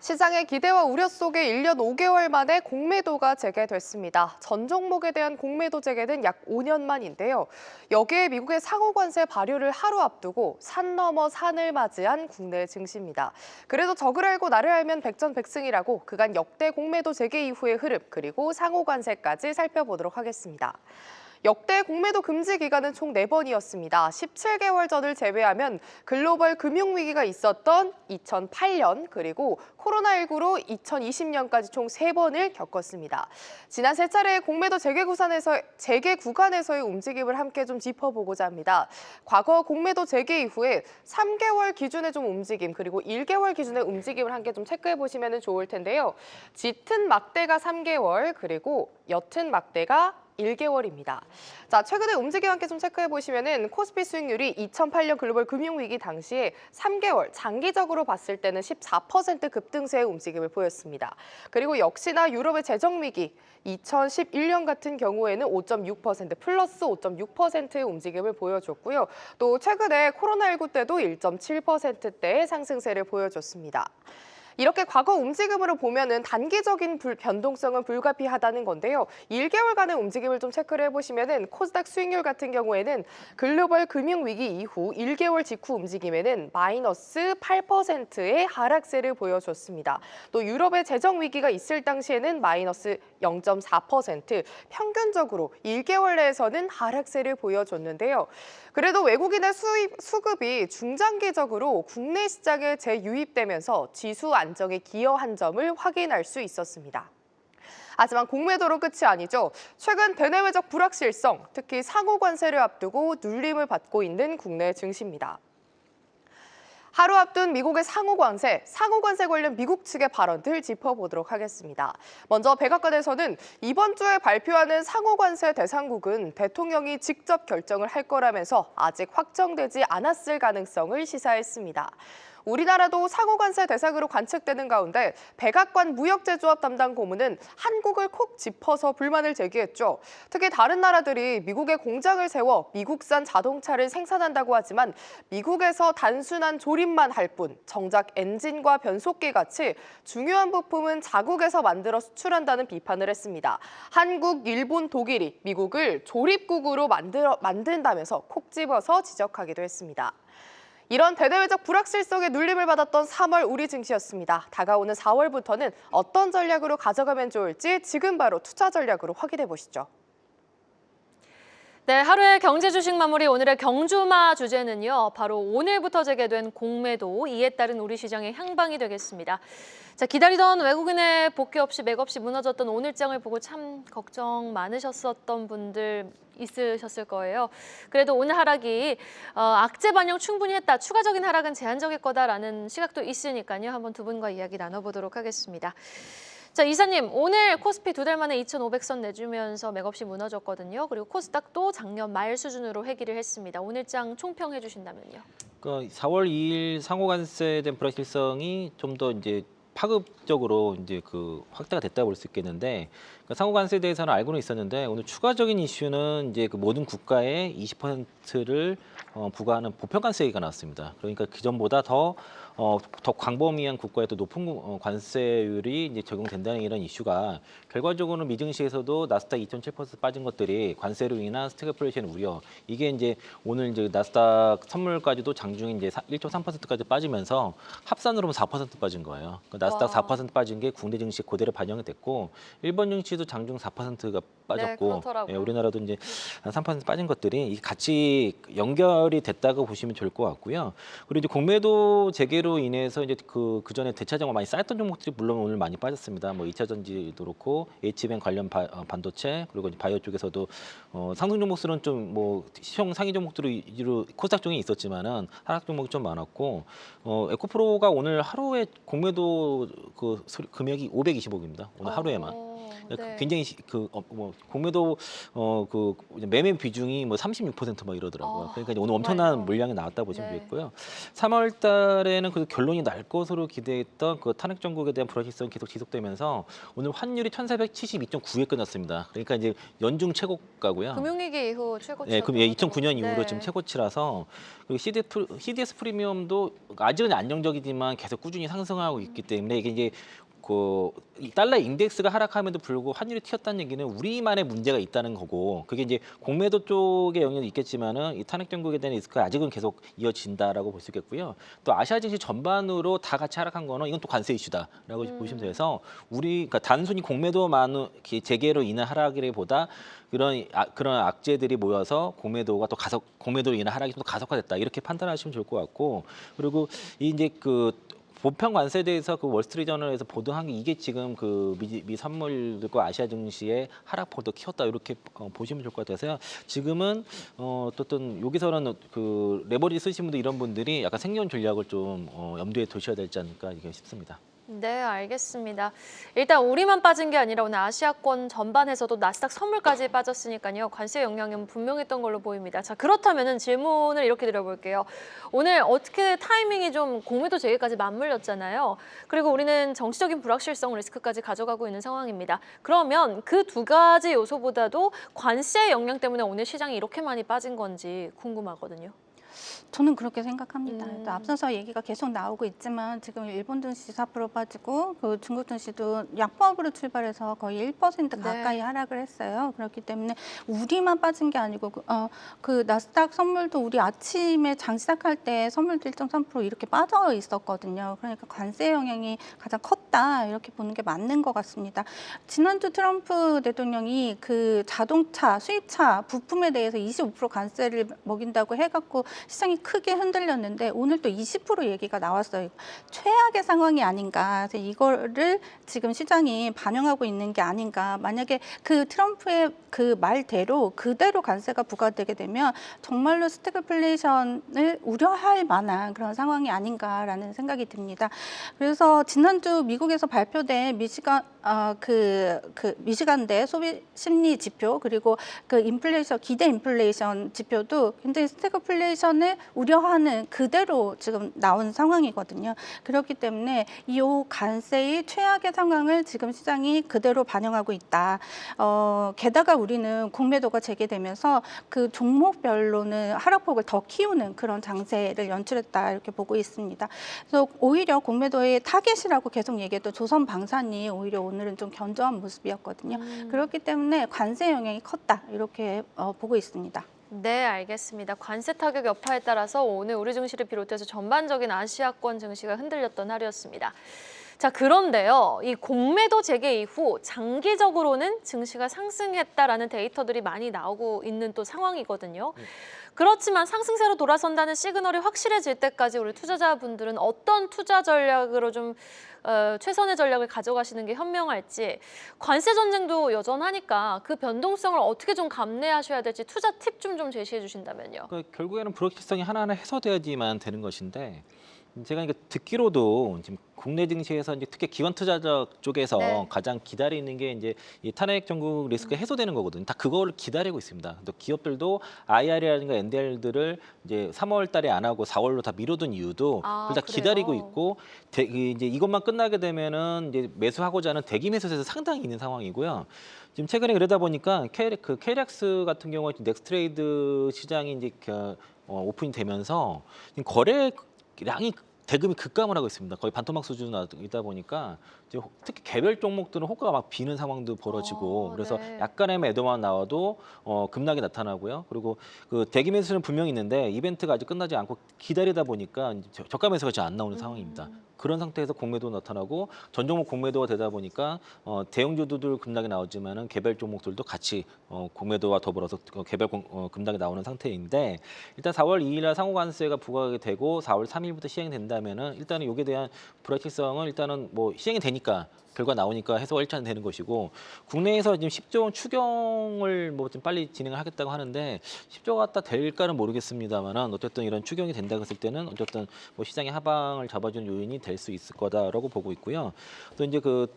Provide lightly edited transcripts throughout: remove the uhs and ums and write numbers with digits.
시장의 기대와 우려 속에 1년 5개월 만에 공매도가 재개됐습니다. 전 종목에 대한 공매도 재개는 약 5년 만인데요. 여기에 미국의 상호 관세 발효를 하루 앞두고 산 넘어 산을 맞이한 국내 증시입니다. 그래도 적을 알고 나를 알면 백전백승이라고 그간 역대 공매도 재개 이후의 흐름 그리고 상호 관세까지 살펴보도록 하겠습니다. 역대 공매도 금지 기간은 총 4번이었습니다. 17개월 전을 제외하면 글로벌 금융위기가 있었던 2008년 그리고 코로나19로 2020년까지 총 3번을 겪었습니다. 지난 3차례의 공매도 재개 구간에서의 움직임을 함께 좀 짚어보고자 합니다. 과거 공매도 재개 이후에 3개월 기준의 좀 움직임 그리고 1개월 기준의 움직임을 함께 좀 체크해보시면 좋을 텐데요. 짙은 막대가 3개월 그리고 옅은 막대가 1개월입니다. 자, 최근의 움직임 함께 좀 체크해 보시면은 코스피 수익률이 2008년 글로벌 금융위기 당시에 3개월 장기적으로 봤을 때는 14% 급등세의 움직임을 보였습니다. 그리고 역시나 유럽의 재정위기 2011년 같은 경우에는 5.6% 플러스 5.6%의 움직임을 보여줬고요. 또 최근에 코로나19 때도 1.7%대의 상승세를 보여줬습니다. 이렇게 과거 움직임으로 보면은 단기적인 변동성은 불가피하다는 건데요. 1개월간의 움직임을 좀 체크를 해보시면은 코스닥 수익률 같은 경우에는 글로벌 금융위기 이후 1개월 직후 움직임에는 마이너스 8%의 하락세를 보여줬습니다. 또 유럽의 재정 위기가 있을 당시에는 마이너스 0.4%, 평균적으로 1개월 내에서는 하락세를 보여줬는데요. 그래도 외국인의 수급이 중장기적으로 국내 시장에 재유입되면서 지수 안정에 기여한 점을 확인할 수 있었습니다. 하지만 공매도로 끝이 아니죠. 최근 대내외적 불확실성, 특히 상호 관세를 앞두고 눌림을 받고 있는 국내 증시입니다. 하루 앞둔 미국의 상호 관세 관련 미국 측의 발언들 짚어보도록 하겠습니다. 먼저 백악관에서는 이번 주에 발표하는 상호 관세 대상국은 대통령이 직접 결정을 할 거라면서 아직 확정되지 않았을 가능성을 시사했습니다. 우리나라도 상호 관세 대상으로 관측되는 가운데 백악관 무역제조업 담당 고문은 한국을 콕 짚어서 불만을 제기했죠. 특히 다른 나라들이 미국에 공장을 세워 미국산 자동차를 생산한다고 하지만 미국에서 단순한 조립만 할 뿐 정작 엔진과 변속기 같이 중요한 부품은 자국에서 만들어 수출한다는 비판을 했습니다. 한국, 일본, 독일이 미국을 조립국으로 만든다면서 콕 집어서 지적하기도 했습니다. 이런 대내외적 불확실성에 눌림을 받았던 3월 우리 증시였습니다. 다가오는 4월부터는 어떤 전략으로 가져가면 좋을지 지금 바로 투자 전략으로 확인해 보시죠. 네, 하루의 경제 주식 마무리 오늘의 경주마 주제는요. 바로 오늘부터 재개된 공매도, 이에 따른 우리 시장의 향방이 되겠습니다. 자, 기다리던 외국인의 복귀 없이 맥없이 무너졌던 오늘장을 보고 참 걱정 많으셨었던 분들 있으셨을 거예요. 그래도 오늘 하락이 악재 반영 충분히 했다. 추가적인 하락은 제한적일 거다라는 시각도 있으니까요. 한번 두 분과 이야기 나눠보도록 하겠습니다. 자, 이사님, 오늘 코스피 2달 만에 2,500선 내주면서 맥없이 무너졌거든요. 그리고 코스닥도 작년 말 수준으로 회귀를 했습니다. 오늘장 총평해 주신다면요. 4월 2일 상호관세에 대한 불확실성이 좀 더 이제 파급적으로 이제 확대가 됐다고 볼 수 있겠는데, 상호관세에 대해서는 알고는 있었는데 오늘 추가적인 이슈는 이제 모든 국가에 20%를 부과하는 보편관세가 나왔습니다. 그러니까 기존보다 더 광범위한 국가에 또 높은 관세율이 이제 적용된다는 이런 이슈가 결과적으로는 미증시에서도 나스닥 2.7% 빠진 것들이 관세로 인한 스태그플레이션 우려, 이게 이제 오늘 이제 나스닥 선물까지도 장중에 이제 1.3%까지 빠지면서 합산으로 보면 4% 빠진 거예요. 나스닥 4% 빠진 게 국내 증시 그대로 반영이 됐고, 일본 증시도 장중 4%가 빠졌고, 네, 우리나라도 이제 한 3% 빠진 것들이 같이 연결이 됐다고 보시면 좋을 것 같고요. 그리고 이제 공매도 재개로 인해서 이제 그 전에 대차적으로 많이 쌓였던 종목들이 물론 오늘 많이 빠졌습니다. 뭐 2차 전지도 그렇고 H뱅 관련 반도체, 그리고 이제 바이오 쪽에서도 상승 종목들은 좀 뭐 시총 상위 종목들로 위주로 코스닥 쪽에 있었지만은 하락 종목이 좀 많았고, 에코프로가 오늘 하루에 공매도 금액이 520억입니다. 오늘 하루에만. 네. 굉장히 공매도 그 매매 비중이 뭐 36% 뭐 이러더라고요. 그러니까 이제 오늘 엄청난 정말요? 물량이 나왔다 보시면 네. 되겠고요. 3월 달에는 그 결론이 날 것으로 기대했던 그 탄핵 정국에 대한 불확실성이 계속 지속되면서 오늘 환율이 1,472.9에 끝났습니다. 그러니까 이제 연중 최고가고요. 금융위기 이후 최고치. 네, 그럼 2009년 이후로 지금 최고치라서 그리고 CDS 프리미엄도 아직은 안정적이지만 계속 꾸준히 상승하고 있기 때문에 이게 이제 이 달러 인덱스가 하락함에도 불구하고 환율이 튀었다는 얘기는 우리만의 문제가 있다는 거고 그게 이제 공매도 쪽에 영향이 있겠지만은 이 탄핵 정국에 대한 리스크가 아직은 계속 이어진다라고 볼 수 있겠고요. 또 아시아 증시 전반으로 다 같이 하락한 거는 이건 또 관세 이슈다라고 보시면 돼서 그러니까 단순히 공매도만 재개로 인한 하락이라기보다 그런 악재들이 모여서 공매도로 인한 하락이 좀 더 가속화됐다 이렇게 판단하시면 좋을 것 같고 그리고 이제 그 보편 관세에 대해서 그 월스트리트저널에서 보도한 게 이게 지금 그 미 선물들과 아시아 증시의 하락폭을 더 키웠다 이렇게 보시면 좋을 것 같아서요. 지금은 어떤 여기서는 그 레버리지 쓰신 분들 이런 분들이 약간 생존 전략을 좀 염두에 두셔야 되지 않을까 이게 싶습니다. 네, 알겠습니다. 일단 우리만 빠진 게 아니라 오늘 아시아권 전반에서도 나스닥 선물까지 빠졌으니까요. 관세 영향은 분명했던 걸로 보입니다. 자, 그렇다면 질문을 이렇게 드려볼게요. 오늘 어떻게 타이밍이 좀 공매도 재개까지 맞물렸잖아요. 그리고 우리는 정치적인 불확실성 리스크까지 가져가고 있는 상황입니다. 그러면 그 두 가지 요소보다도 관세 영향 때문에 오늘 시장이 이렇게 많이 빠진 건지 궁금하거든요. 저는 그렇게 생각합니다. 또 앞서서 얘기가 계속 나오고 있지만 지금 일본 증시 4% 빠지고 그 중국 증시도 약보합으로 출발해서 거의 1% 가까이 하락을 했어요. 그렇기 때문에 우리만 빠진 게 아니고 그 나스닥 선물도 우리 아침에 장 시작할 때 선물도 1.3% 이렇게 빠져 있었거든요. 그러니까 관세 영향이 가장 컸다 이렇게 보는 게 맞는 것 같습니다. 지난주 트럼프 대통령이 그 자동차, 수입차, 부품에 대해서 25% 관세를 먹인다고 해갖고 시장이 크게 흔들렸는데 오늘 또 20% 얘기가 나왔어요. 최악의 상황이 아닌가. 그래서 이거를 지금 시장이 반영하고 있는 게 아닌가. 만약에 그 트럼프의 그 말대로 그대로 관세가 부과되게 되면 정말로 스태그플레이션을 우려할 만한 그런 상황이 아닌가라는 생각이 듭니다. 그래서 지난주 미국에서 발표된 미시간대 소비 심리 지표 그리고 그 인플레이션 기대 인플레이션 지표도 굉장히 스태그플레이션을 우려하는 그대로 지금 나온 상황이거든요. 그렇기 때문에 이 관세의 최악의 상황을 지금 시장이 그대로 반영하고 있다. 게다가 우리는 공매도가 재개되면서 그 종목별로는 하락폭을 더 키우는 그런 장세를 연출했다 이렇게 보고 있습니다. 그래서 오히려 공매도의 타겟이라고 계속 얘기했던 조선방산이 오히려 오늘은 좀 견조한 모습이었거든요. 그렇기 때문에 관세 영향이 컸다 이렇게 보고 있습니다. 네, 알겠습니다. 관세 타격 여파에 따라서 오늘 우리 증시를 비롯해서 전반적인 아시아권 증시가 흔들렸던 하루였습니다. 자, 그런데요. 이 공매도 재개 이후 장기적으로는 증시가 상승했다라는 데이터들이 많이 나오고 있는 또 상황이거든요. 그렇지만 상승세로 돌아선다는 시그널이 확실해질 때까지 우리 투자자분들은 어떤 투자 전략으로 좀 최선의 전략을 가져가시는 게 현명할지, 관세 전쟁도 여전하니까 그 변동성을 어떻게 좀 감내하셔야 될지 투자 팁 좀 제시해 주신다면요. 그러니까 결국에는 불확실성이 하나하나 해소돼야지만 되는 것인데 제가 이게 듣기로도 지금 국내 증시에서 이제 특히 기관 투자자 쪽에서 가장 기다리는 게 이제 이 탄핵 정국 리스크가 해소되는 거거든요. 다 그거를 기다리고 있습니다. 또 기업들도 IR이라든가 NDR들을 이제 3월 달에 안 하고 4월로 다 미뤄둔 이유도 그걸 다 기다리고 있고 이제 이것만 끝나게 되면은 이제 매수하고자 하는 대기 매수세에서 상당히 있는 상황이고요. 지금 최근에 그러다 보니까 KLX 같은 경우에 넥스트레이드 시장이 이제 오픈이 되면서 지금 거래량이 대금이 급감을 하고 있습니다. 거의 반토막 수준이다 보니까 이제 특히 개별 종목들은 호가가 막 비는 상황도 벌어지고 그래서 약간의 매도만 나와도 급락이 나타나고요. 그리고 그 대기 매수는 분명히 있는데 이벤트가 아직 끝나지 않고 기다리다 보니까 저가 매수가 잘 안 나오는 상황입니다. 그런 상태에서 공매도 나타나고 전 종목 공매도가 되다 보니까 대형주들 급락이 나오지만은 개별 종목들도 같이 공매도와 더불어서 개별 급락이 나오는 상태인데 일단 4월 2일 날 상호관세가 부과가 되고 4월 3일부터 시행된다면 된다면은 일단은 여기에 대한 불확실성은 일단은 뭐 시행이 되니까 결과 나오니까 해소가 일단 되는 것이고 국내에서 지금 10조 원 추경을 뭐 좀 빨리 진행을 하겠다고 하는데 10조가 갖다 될까는 모르겠습니다만은 어쨌든 이런 추경이 된다고 했을 때는 어쨌든 뭐 시장의 하방을 잡아주는 요인이 될 수 있을 거다라고 보고 있고요. 또 이제 그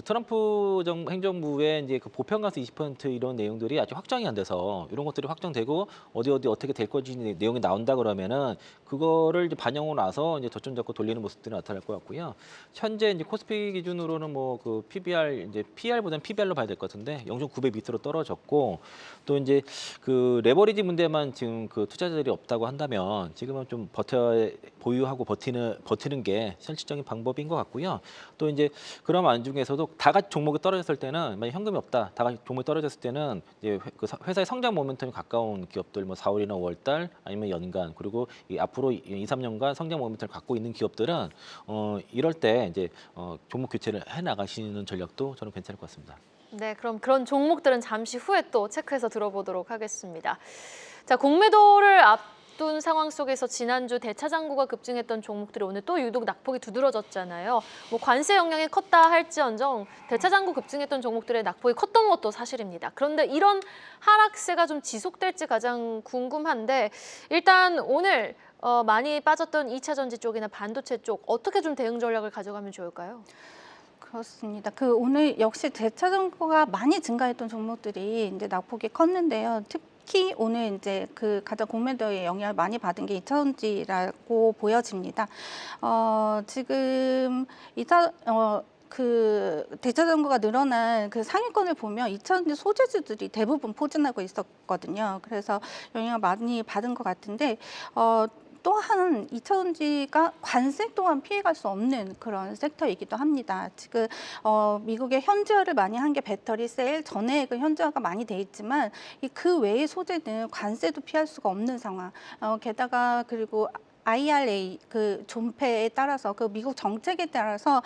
트럼프 행정부의 이제 그 보편가스 20% 이런 내용들이 아직 확정이 안 돼서 이런 것들이 확정되고 어디 어떻게 될 건지 내용이 나온다 그러면은 그거를 이제 반영하고 나서 이제 저점 잡고 돌리는 모습들이 나타날 것 같고요. 현재 이제 코스피 기준으로는 뭐 그 PBR 이제 PR보다는 PBR로 봐야 될 것 같은데 0.9배 밑으로 떨어졌고 또 이제 그 레버리지 문제만 지금 그 투자자들이 없다고 한다면 지금은 좀 보유하고 버티는 게 현실적인 방법인 것 같고요. 또 이제 그런 안중에서도 다 같이 종목이 떨어졌을 때는 만약 현금이 없다, 다 같이 종목이 떨어졌을 때는 이제 그 회사의 성장 모멘텀이 가까운 기업들, 뭐 4월이나 5월달 아니면 연간 그리고 앞으로 2, 3년간 성장 모멘텀을 갖고 있는 기업들은 이럴 때 이제 종목 교체를 해 나가시는 전략도 저는 괜찮을 것 같습니다. 네, 그럼 그런 종목들은 잠시 후에 또 체크해서 들어보도록 하겠습니다. 자, 공매도를 앞둔 상황 속에서 지난주 대차장구가 급증했던 종목들이 오늘 또 유독 낙폭이 두드러졌잖아요. 뭐 관세 영향이 컸다 할지언정 대차장구 급증했던 종목들의 낙폭이 컸던 것도 사실입니다. 그런데 이런 하락세가 좀 지속될지 가장 궁금한데 일단 오늘 많이 빠졌던 2차 전지 쪽이나 반도체 쪽 어떻게 좀 대응 전략을 가져가면 좋을까요? 그렇습니다. 그 오늘 역시 대차장구가 많이 증가했던 종목들이 이제 낙폭이 컸는데요. 특히 오늘 이제 그 가장 공매도의 영향을 많이 받은 게 2차전지라고 보여집니다. 지금 그 대차장구가 늘어난 그 상위권을 보면 2차전지 소재주들이 대부분 포진하고 있었거든요. 그래서 영향을 많이 받은 것 같은데 또한 2차전지가 관세 또한 피해갈 수 없는 그런 섹터이기도 합니다. 지금 미국의 현지화를 많이 한 게 배터리, 셀, 전해액은 현지화가 많이 돼 있지만 그 외의 소재는 관세도 피할 수가 없는 상황. 게다가 그리고 IRA 그 존폐에 따라서 그 미국 정책에 따라서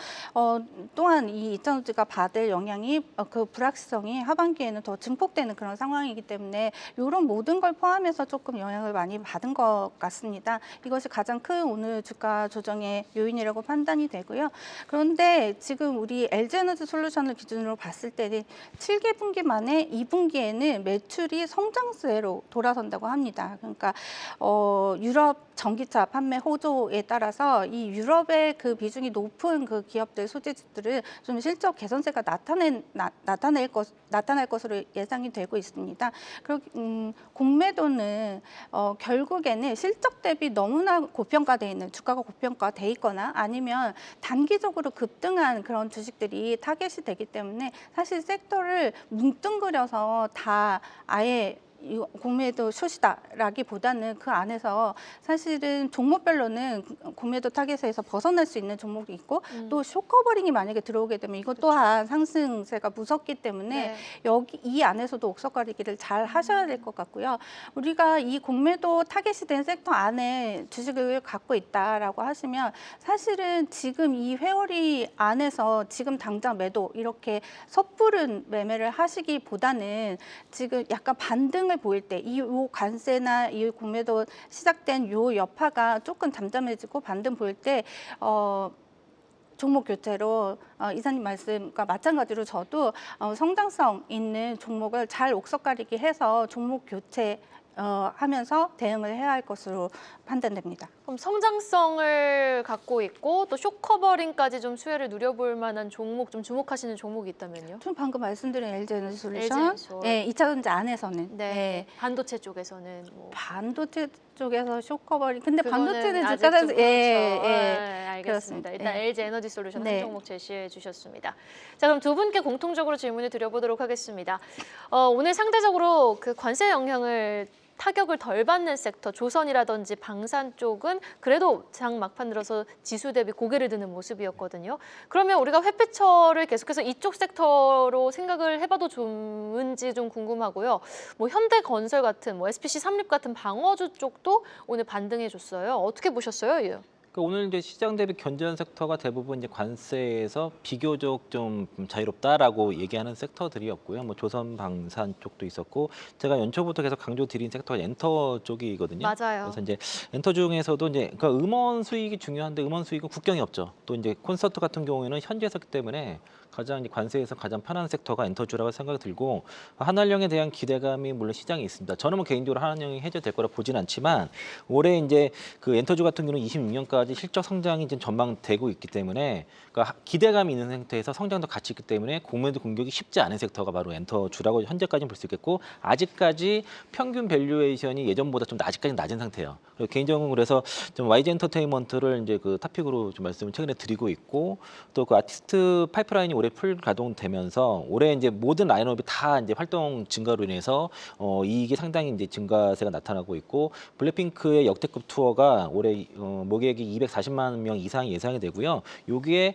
또한 이 2차전지가 받을 영향이 그 불확실성이 하반기에는 더 증폭되는 그런 상황이기 때문에 이런 모든 걸 포함해서 조금 영향을 많이 받은 것 같습니다. 이것이 가장 큰 오늘 주가 조정의 요인이라고 판단이 되고요. 그런데 지금 우리 LG에너지솔루션을 기준으로 봤을 때는 7개분기 만에 2분기에는 매출이 성장세로 돌아선다고 합니다. 그러니까 유럽 전기차 판매 호조에 따라서 이 유럽의 그 비중이 높은 그 기업들 소재주들은 좀 실적 개선세가 나타날 것으로 예상이 되고 있습니다. 그리고 공매도는 결국에는 실적 대비 너무나 고평가돼 있는 주가가 고평가돼 있거나 아니면 단기적으로 급등한 그런 주식들이 타겟이 되기 때문에 사실 섹터를 뭉뚱그려서 다 아예 공매도 숏이다라기보다는 그 안에서 사실은 종목별로는 공매도 타겟에서 벗어날 수 있는 종목이 있고 또 숏커버링이 만약에 들어오게 되면 이것 또한 상승세가 무섭기 때문에 네. 여기 이 안에서도 옥석가리기를 잘 하셔야 될 것 같고요. 우리가 이 공매도 타겟이 된 섹터 안에 주식을 갖고 있다라고 하시면 사실은 지금 이 회오리 안에서 지금 당장 매도 이렇게 섣부른 매매를 하시기보다는 지금 약간 반등을 보일 때 이 관세나 이 공매도 시작된 요 여파가 조금 잠잠해지고 반등 보일 때 종목 교체로 이사님 말씀과 마찬가지로 저도 성장성 있는 종목을 잘 옥석가리기 해서 종목 교체 하면서 대응을 해야 할 것으로 판단됩니다. 그럼 성장성을 갖고 있고 또 숏커버링까지 좀 수혜를 누려볼 만한 종목, 좀 주목하시는 종목이 있다면요? 좀 방금 말씀드린 LG에너지솔루션, LG에너지솔. 네, 2차전지 안에서는 네. 반도체 쪽에서는 뭐 반도체 쪽에서 숏커버링. 근데 그거는 반도체는 아직 주가가 좀 알겠습니다. 그렇습니다. 일단 예. LG에너지솔루션 네. 한 종목 제시해 주셨습니다. 자, 그럼 두 분께 공통적으로 질문을 드려보도록 하겠습니다. 오늘 상대적으로 그 관세 영향을 타격을 덜 받는 섹터, 조선이라든지 방산 쪽은 그래도 장 막판 들어서 지수 대비 고개를 드는 모습이었거든요. 그러면 우리가 회피처를 계속해서 이쪽 sek터로 생각을 해봐도 좋은지 좀 궁금하고요. 뭐 현대건설 같은, 뭐 SPC 삼립 같은 방어주 쪽도 오늘 반등해줬어요. 어떻게 보셨어요? 그러니까 오늘 이제 시장 대비 견조한 섹터가 대부분 이제 관세에서 비교적 좀 자유롭다라고 얘기하는 섹터들이었고요. 뭐 조선방산 쪽도 있었고, 제가 연초부터 계속 강조드린 섹터가 엔터 쪽이거든요. 맞아요. 그래서 이제 엔터 중에서도 이제 그러니까 음원 수익이 중요한데 음원 수익은 국경이 없죠. 또 이제 콘서트 같은 경우에는 현지에서기 때문에 가장 이제 관세에서 가장 편한 섹터가 엔터주라고 생각이 들고, 한한령에 대한 기대감이 물론 시장에 있습니다. 저는 뭐 개인적으로 한한령이 해제될 거라 보진 않지만 올해 이제 그 엔터주 같은 경우는 26년까지 실적 성장이 이제 전망되고 있기 때문에, 그러니까 기대감이 있는 상태에서 성장도 같이 있기 때문에 공매도 공격이 쉽지 않은 섹터가 바로 엔터주라고 현재까지는 볼 수 있겠고, 아직까지 평균 밸류에이션이 예전보다 좀 아직까지 낮은 상태예요. 그리고 개인적으로 그래서 좀 YG 엔터테인먼트를 이제 그 탑픽으로 좀 말씀을 최근에 드리고 있고, 또 그 아티스트 파이프라인이 올해 풀 가동되면서 올해 이제 모든 라인업이 다 이제 활동 증가로 인해서 이익이 상당히 이제 증가세가 나타나고 있고, 블랙핑크의 역대급 투어가 올해 모객이 240만 명 이상이 예상이 되고요. 여기에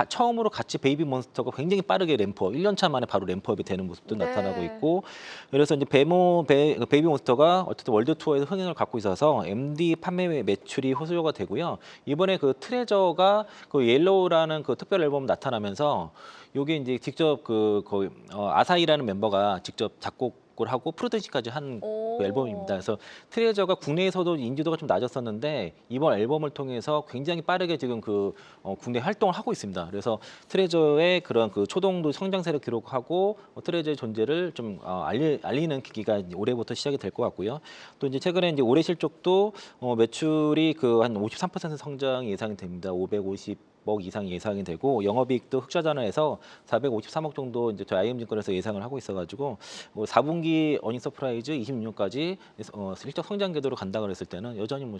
처음으로 같이 베이비몬스터가 굉장히 빠르게 램프업, 1년 차 만에 바로 램프업이 되는 모습도 네. 나타나고 있고, 그래서 이제 베이비몬스터가 어쨌든 월드 투어에서 흥행을 갖고 있어서 MD 판매 매출이 호조가 되고요. 이번에 그 트레저가 그 옐로우라는 그 특별 앨범 나타나면서 요게 이제 직접 거의 아사히라는 멤버가 직접 작곡을 하고 프로듀싱까지 한 그 앨범입니다. 그래서 트레저가 국내에서도 인지도가 좀 낮았었는데 이번 앨범을 통해서 굉장히 빠르게 지금 국내 활동을 하고 있습니다. 그래서 트레저의 그런 그 초동도 성장세를 기록하고 트레저의 존재를 좀 알리는 계기가 올해부터 시작이 될 것 같고요. 또 이제 최근에 이제 올해 실적도 매출이 한 53% 성장 예상이 됩니다. 550억 이상 예상이 되고, 영업이익도 흑자전환해서 453억 정도 이제 저희 IM증권에서 예상을 하고 있어가지고 4분기 어닝 서프라이즈 26년까지 실적 성장 궤도로 간다 그랬을 때는 여전히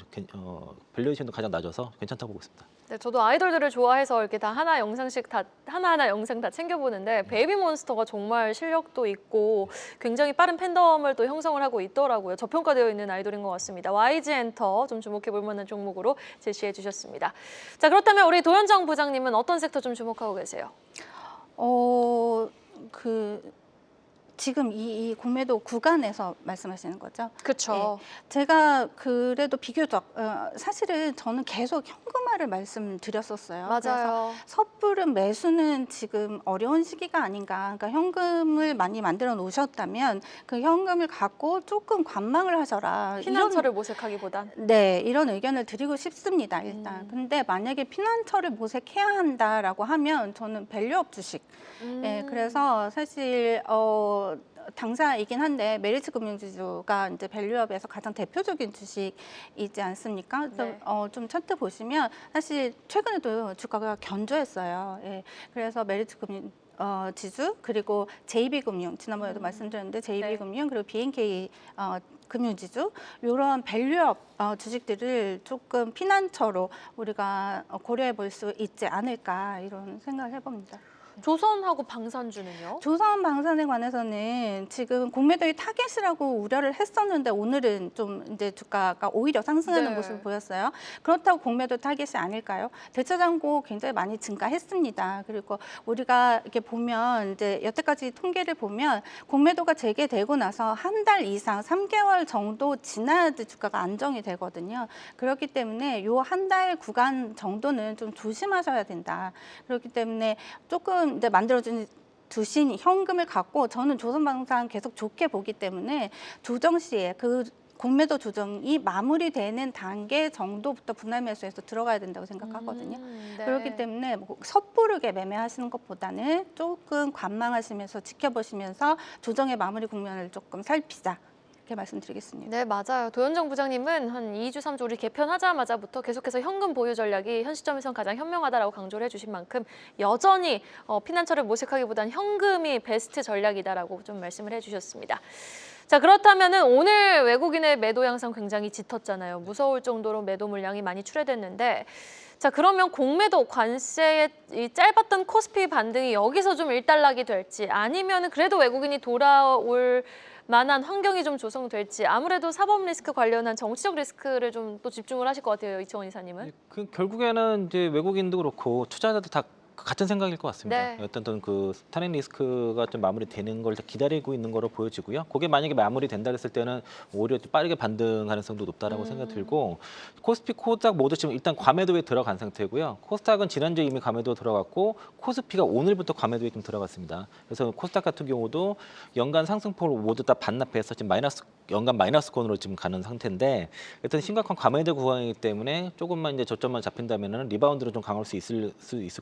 밸류에이션도 가장 낮아서 괜찮다고 보고 있습니다. 네, 저도 아이돌들을 좋아해서 이렇게 다 하나 영상씩 다 하나하나 영상 다 챙겨보는데 베이비몬스터가 정말 실력도 있고 굉장히 빠른 팬덤을 또 형성을 하고 있더라고요. 저평가되어 있는 아이돌인 것 같습니다. YG 엔터 좀 주목해볼 만한 종목으로 제시해 주셨습니다. 자, 그렇다면 우리 도현정 부장님은 어떤 섹터 좀 주목하고 계세요? 지금 이 공매도 구간에서 말씀하시는 거죠? 그렇죠. 제가 그래도 비교적 사실은 저는 계속 현금화를 말씀드렸었어요. 그래서 맞아요. 섣부른 매수는 지금 어려운 시기가 아닌가. 그러니까 현금을 많이 만들어 놓으셨다면 그 현금을 갖고 조금 관망을 하셔라. 피난처를 모색하기보단. 네, 이런 의견을 드리고 싶습니다, 일단. 근데 만약에 피난처를 모색해야 한다라고 하면 저는 밸류업 주식. 네, 그래서 사실 당사이긴 한데 메리츠 금융지주가 이제 밸류업에서 가장 대표적인 주식이지 않습니까? 그래서 네. 좀 차트 보시면 사실 최근에도 주가가 견조했어요. 예, 그래서 메리츠 금융 지주, 그리고 JB금융, 지난번에도 말씀드렸는데 JB금융, 그리고 BNK 금융지주, 이런 밸류업 주식들을 조금 피난처로 우리가 고려해 볼 수 있지 않을까, 이런 생각을 해봅니다. 조선하고 방산주는요? 조선 방산에 관해서는 지금 공매도의 타겟이라고 우려를 했었는데 오늘은 좀 이제 주가가 오히려 상승하는 네. 모습을 보였어요. 그렇다고 공매도 타겟이 아닐까요? 대차장고 굉장히 많이 증가했습니다. 그리고 우리가 이렇게 보면 이제 여태까지 통계를 보면 공매도가 재개되고 나서 한 달 이상 3개월 정도 지나야지 주가가 안정이 되거든요. 그렇기 때문에 요 한 달 구간 정도는 좀 조심하셔야 된다. 그렇기 때문에 조금 이제 두신 현금을 갖고 저는 조선방산 계속 좋게 보기 때문에 조정 시에 그 공매도 조정이 마무리되는 단계 정도부터 분할 매수해서 들어가야 된다고 생각하거든요. 네. 그렇기 때문에 섣부르게 매매하시는 것보다는 조금 관망하시면서 지켜보시면서 조정의 마무리 국면을 조금 살피자. 이렇게 말씀드리겠습니다. 네, 맞아요. 도현정 부장님은 한 2주, 3주 우리 개편하자마자부터 계속해서 현금 보유 전략이 현 시점에선 가장 현명하다라고 강조를 해주신 만큼 여전히 피난처를 모색하기보단 현금이 베스트 전략이다라고 좀 말씀을 해주셨습니다. 자, 그렇다면은 오늘 외국인의 매도 양상 굉장히 짙었잖아요. 무서울 정도로 매도 물량이 많이 출회됐는데, 자, 그러면 공매도 관세의 이 짧았던 코스피 반등이 여기서 좀 일단락이 될지, 아니면 그래도 외국인이 돌아올 만한 환경이 좀 조성될지, 아무래도 사법 리스크 관련한 정치적 리스크를 좀 또 집중을 하실 것 같아요, 이채원 이사님은. 결국에는 이제 외국인도 그렇고 투자자도 다 같은 생각일 것 같습니다. 네. 어떤 그 탄핵 리스크가 좀 마무리되는 걸 기다리고 있는 거로 보여지고요. 그게 만약에 마무리된다 했을 때는 오히려 빠르게 반등 가능성도 높다라고 생각이 들고 코스피, 코스닥 모두 지금 일단 과매도에 들어간 상태고요. 코스닥은 지난주에 이미 과매도 들어갔고 코스피가 오늘부터 과매도에 좀 들어갔습니다. 그래서 코스닥 같은 경우도 연간 상승폭을 모두 다 반납해서 지금 연간 마이너스권으로 지금 가는 상태인데 일단 심각한 과매도 구간이기 때문에 조금만 이제 저점만 잡힌다면은 리바운드로 좀 강할 수 있을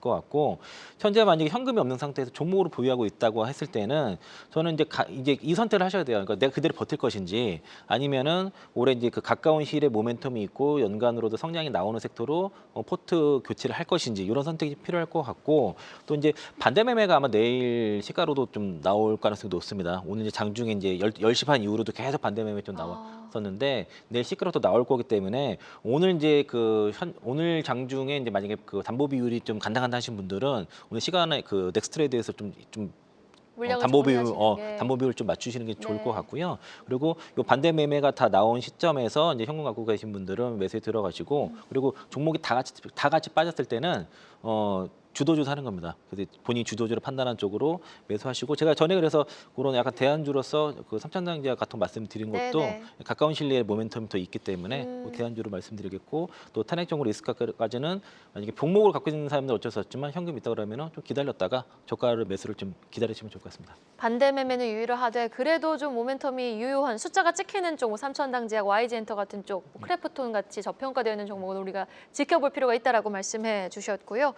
것 같고 현재 만약에 현금이 없는 상태에서 종목으로 보유하고 있다고 했을 때는 저는 이제 이 선택을 하셔야 돼요. 그러니까 내가 그대로 버틸 것인지 아니면은 올해 이제 그 가까운 시일에 모멘텀이 있고 연간으로도 성장이 나오는 섹터로 포트 교체를 할 것인지 이런 선택이 필요할 것 같고 또 이제 반대 매매가 아마 내일 시가로도 좀 나올 가능성이 높습니다. 오늘 이제 장중에 이제 10시 반 이후로도 계속 반대 매매 좀 나왔었는데 내일 시가로도 나올 거기 때문에 오늘 이제 오늘 장중에 이제 만약에 그 담보 비율이 좀 간당간당하신 분들은 오늘 시간에 그 넥스트레이드에서 좀 물량을 담보 정리하시는 게. 담보 비율 좀 맞추시는 게 좋을 네. 것 같고요. 그리고 요 반대 매매가 다 나온 시점에서 이제 현금 갖고 계신 분들은 매수에 들어가시고 그리고 종목이 다 같이 빠졌을 때는 주도주 사는 겁니다. 그래서 본인이 주도주를 판단한 쪽으로 매수하시고 제가 전에 그래서 그런 약간 대안주로서 그 삼천장제와 같은 말씀드린 것도 네네. 가까운 시일에 모멘텀이 더 있기 때문에 그 대안주로 말씀드리겠고 또 탄핵적으로 리스크까지는 만약에 종목을 갖고 있는 사람들 어쩔 수 없지만 현금 있다 그러면 좀 기다렸다가 저가를 매수를 좀 기다리시면 좋을 것 같습니다. 반대 매매는 유의를 하되 그래도 좀 모멘텀이 유효한 숫자가 찍히는 쪽, 삼천당제약, YG엔터 같은 쪽, 크래프톤 같이 저평가되어 있는 종목은 우리가 지켜볼 필요가 있다라고 말씀해 주셨고요.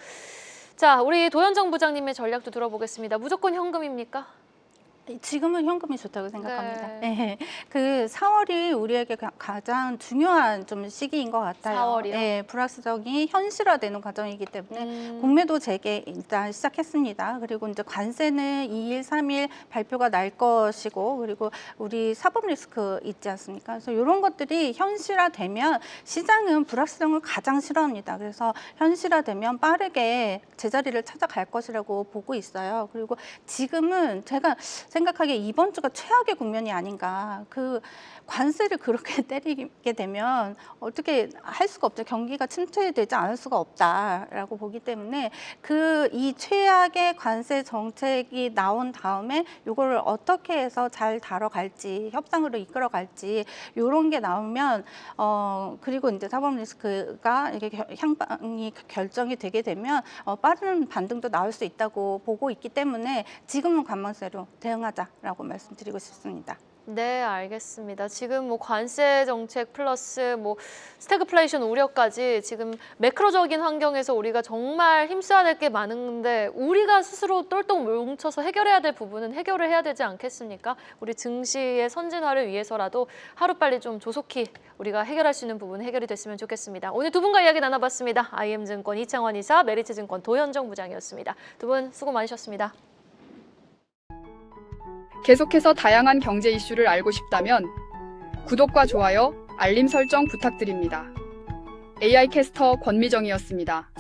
자, 우리 도현정 부장님의 전략도 들어보겠습니다. 무조건 현금입니까? 지금은 현금이 좋다고 생각합니다. 네. 네. 그 4월이 우리에게 가장 중요한 좀 시기인 것 같아요. 4월이요? 네, 불확실성이 현실화되는 과정이기 때문에 공매도 재개 일단 시작했습니다. 그리고 이제 관세는 2일, 3일 발표가 날 것이고 그리고 우리 사법 리스크 있지 않습니까? 그래서 이런 것들이 현실화되면 시장은 불확실성을 가장 싫어합니다. 그래서 현실화되면 빠르게 제자리를 찾아갈 것이라고 보고 있어요. 그리고 지금은 제가 생각하기에 이번 주가 최악의 국면이 아닌가. 그 관세를 그렇게 때리게 되면 어떻게 할 수가 없죠. 경기가 침체되지 않을 수가 없다라고 보기 때문에 이 최악의 관세 정책이 나온 다음에 이걸 어떻게 해서 잘 다뤄갈지 협상으로 이끌어갈지 이런 게 나오면 그리고 이제 사법 리스크가 이게 향방이 결정이 되게 되면 빠른 반등도 나올 수 있다고 보고 있기 때문에 지금은 관망세로 대응하자라고 말씀드리고 싶습니다. 네, 알겠습니다. 지금 뭐 관세 정책 플러스 뭐 스태그플레이션 우려까지 지금 매크로적인 환경에서 우리가 정말 힘써야 될 게 많은데 우리가 스스로 똘똘 뭉쳐서 해결해야 될 부분은 해결을 해야 되지 않겠습니까? 우리 증시의 선진화를 위해서라도 하루빨리 좀 조속히 우리가 해결할 수 있는 부분 해결이 됐으면 좋겠습니다. 오늘 두 분과 이야기 나눠봤습니다. IM증권 이창원 이사, 메리츠증권 도현정 부장이었습니다. 두 분 수고 많으셨습니다. 계속해서 다양한 경제 이슈를 알고 싶다면 구독과 좋아요, 알림 설정 부탁드립니다. AI 캐스터 권미정이었습니다.